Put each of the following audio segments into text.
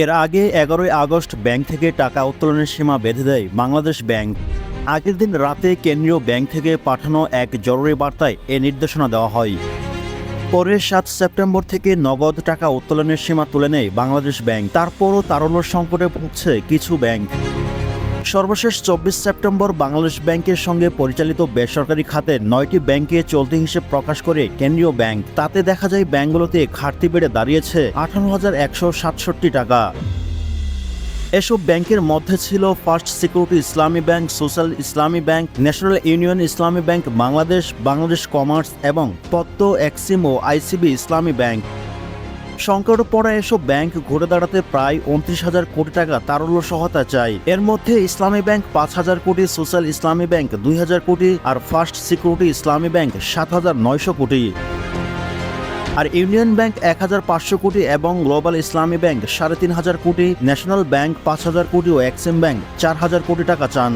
এর আগে 11ই August bank থেকে টাকা উত্তোলনের সীমা বেঁধে দেয় বাংলাদেশ ব্যাংক। আগের দিন রাতে কেন্দ্রীয় ব্যাংক থেকে পাঠানো এক জরুরি বার্তায় এ নির্দেশনা দেওয়া হয়। পরে 7 সেপ্টেম্বর থেকে নগদ টাকা উত্তোলনের সীমা তুলে নেয় বাংলাদেশ ব্যাংক। তারপরও তারল্য সংকটে ভুগছে কিছু ব্যাংক। সর্বশেষ 24 সেপ্টেম্বর বাংলাদেশ ব্যাংকের সঙ্গে পরিচালিত বেসরকারি খাতের 9টি ব্যাংকে চলতি হিসেব প্রকাশ করে কেন্দ্রীয় ব্যাংক। তাতে দেখা যায় ব্যাংকগুলোতে ঘাটতি বেড়ে দাঁড়িয়েছে 18,167 টাকা। এসব ব্যাংকের মধ্যে ছিল ফার্স্ট সিকিউরিটি ইসলামী ব্যাংক, সোশ্যাল ইসলামী ব্যাংক, ন্যাশনাল ইউনিয়ন ইসলামী ব্যাংক বাংলাদেশ, বাংলাদেশ কমার্স এবং পদ্ম, এক্সিম ও আইসিবি ইসলামী ব্যাংক। সংকটে পড়া এসব ব্যাংক ঘুরে দাঁড়াতে প্রায় 29,000 কোটি টাকা তারল্য সহায়তা চায়। এর মধ্যে ইসলামী ব্যাংক 5,000 কোটি, সোশ্যাল ইসলামী ব্যাংক 2,000 কোটি আর ফার্স্ট সিকিউরিটি ইসলামী ব্যাংক 7,900 কোটি। আর ইউনিয়ন ব্যাংক 1,500 কোটি এবং গ্লোবাল ইসলামী ব্যাংক 3,500 কোটি, ন্যাশনাল ব্যাংক 5,000 কোটি ও এক্সিম ব্যাংক 4,000 কোটি টাকা চান।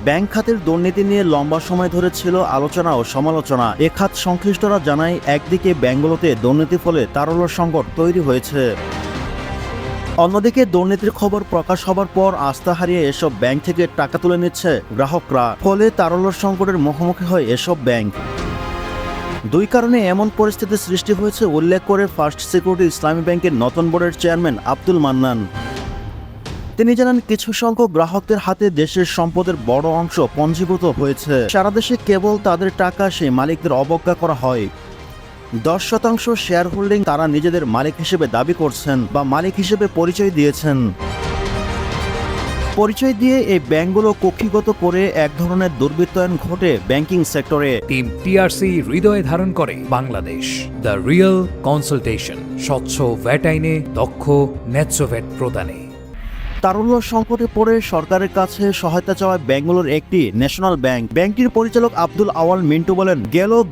ব্যাংক খাতের দুর্নীতি নিয়ে লম্বা সময় ধরে ছিল আলোচনা ও সমালোচনা। এ খাত সংশ্লিষ্টরা জানায়, একদিকে ব্যাংকগুলোতে দুর্নীতির ফলে তারল্য সংকট তৈরি হয়েছে, অন্যদিকে দুর্নীতির খবর প্রকাশ হবার পর আস্থা হারিয়ে এসব ব্যাংক থেকে টাকা তুলে নিচ্ছে গ্রাহকরা। ফলে তারল্য সংকটের মুখোমুখি হয় এসব ব্যাংক। দুই কারণে এমন পরিস্থিতি সৃষ্টি হয়েছে উল্লেখ করে ফার্স্ট সিকিউরিটি ইসলামী ব্যাংকের নতুন বোর্ডের চেয়ারম্যান আব্দুল মান্নান। তিনি জানান, কিছু সংখ্যক গ্রাহকদের হাতে দেশের সম্পদের বড় অংশ পঞ্জীভূত হয়েছে। সারা দেশে কেবল তাদের টাকা সেই মালিকদের অবজ্ঞা করা হয়। 10% শেয়ার হোল্ডিং তারা নিজেদের মালিক হিসেবে দাবি করছেন বা মালিক হিসেবে পরিচয় দিয়েছেন। পরিচয় দিয়ে এই ব্যাংকগুলো কক্ষিগত করে এক ধরনের দুর্বৃত্তায়ন ঘটে ব্যাংকিং সেক্টরে। টিম টিআরসি হৃদয়ে ধারণ করে বাংলাদেশ, দ্য রিয়েল কনসালটেশন, স্বচ্ছ ভ্যাট আইনে দক্ষ ন্যায্য ভ্যাট প্রদানে। তারল্য সংকটে পড়ে সরকারের কাছে সহায়তা চাওয়ায় ব্যাংকগুলোর একটি ন্যাশনাল ব্যাংক। ব্যাংকটির পরিচালক আব্দুল আওয়াল মিন্টু বলেন,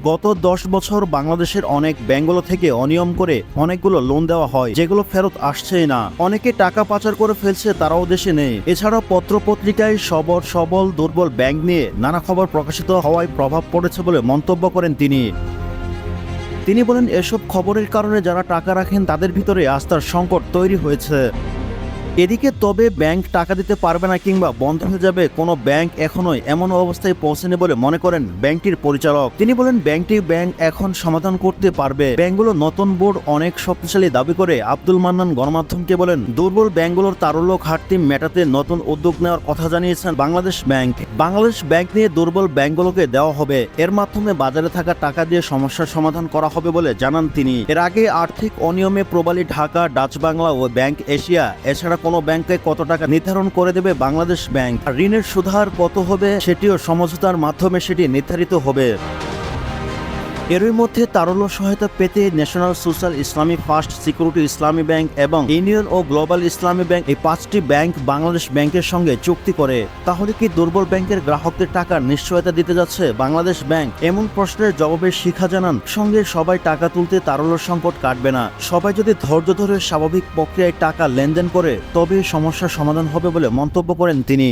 গত 10 বছর বাংলাদেশের অনেক ব্যাংকগুলো থেকে অনিয়ম করে অনেকগুলো লোন দেওয়া হয়, যেগুলো ফেরত আসছেই না। অনেকে টাকা পাচার করে ফেলছে, তারাও দেশে নেই। এছাড়া পত্রপত্রিকায় সবল দুর্বল ব্যাংক নিয়ে নানা খবর প্রকাশিত হওয়ায় প্রভাব পড়েছে বলে মন্তব্য করেন তিনি বলেন, এসব খবরের কারণে যারা টাকা রাখেন তাদের ভিতরে আস্থার সংকট তৈরি হয়েছে। এদিকে তবে ব্যাংক টাকা দিতে পারবে না কিংবা বন্ধ হয়ে যাবে কোনো ব্যাংক এখনো এমন অবস্থায় পৌঁছেনি বলে মনে করেন ব্যাংকটির পরিচালক। তিনি বলেন, ব্যাংক এখন সমাধান করতে পারবে। ব্যাংকগুলো নতুন বোর্ড অনেক শক্তিশালী দাবি করে আব্দুল মান্নান গণমাধ্যমকে বলেন, দুর্বল ব্যাংকগুলোর তারল্য ঘাটতি মেটাতে নতুন উদ্যোগ নেওয়ার কথা জানিয়েছেন বাংলাদেশ ব্যাংক। বাংলাদেশ ব্যাংক নিয়ে দুর্বল ব্যাংকগুলোকে দেওয়া হবে, এর মাধ্যমে বাজারে থাকা টাকা দিয়ে সমস্যার সমাধান করা হবে বলে জানান তিনি। এর আগে আর্থিক অনিয়মে প্রবালী ঢাকা, ডাচ বাংলা ও ব্যাংক এশিয়া এছাড়া কোনো ব্যাংকে কত টাকা নির্ধারণ করে দেবে বাংলাদেশ ব্যাংক, আর ঋণের সুদহার কত হবে সেটিও সমঝোতার মাধ্যমে সেটি নির্ধারিত হবে। এরই মধ্যে তারল্য সহায়তা পেতে ন্যাশনাল, সোশ্যাল ইসলামী, ফার্স্ট সিকিউরিটি ইসলামী ব্যাংক এবং ইউনিয়ন ও গ্লোবাল ইসলামী ব্যাংক, এই 5টি ব্যাংক বাংলাদেশ ব্যাংকের সঙ্গে চুক্তি করে। তাহলে কি দুর্বল ব্যাংকের গ্রাহকদের টাকার নিশ্চয়তা দিতে যাচ্ছে বাংলাদেশ ব্যাংক? এমন প্রশ্নের জবাবে শিখা জানান, সঙ্গে সবাই টাকা তুলতে তারল্য সংকট কাটবে না। সবাই যদি ধৈর্য ধরে স্বাভাবিক প্রক্রিয়ায় টাকা লেনদেন করে তবে সমস্যার সমাধান হবে বলে মন্তব্য করেন তিনি।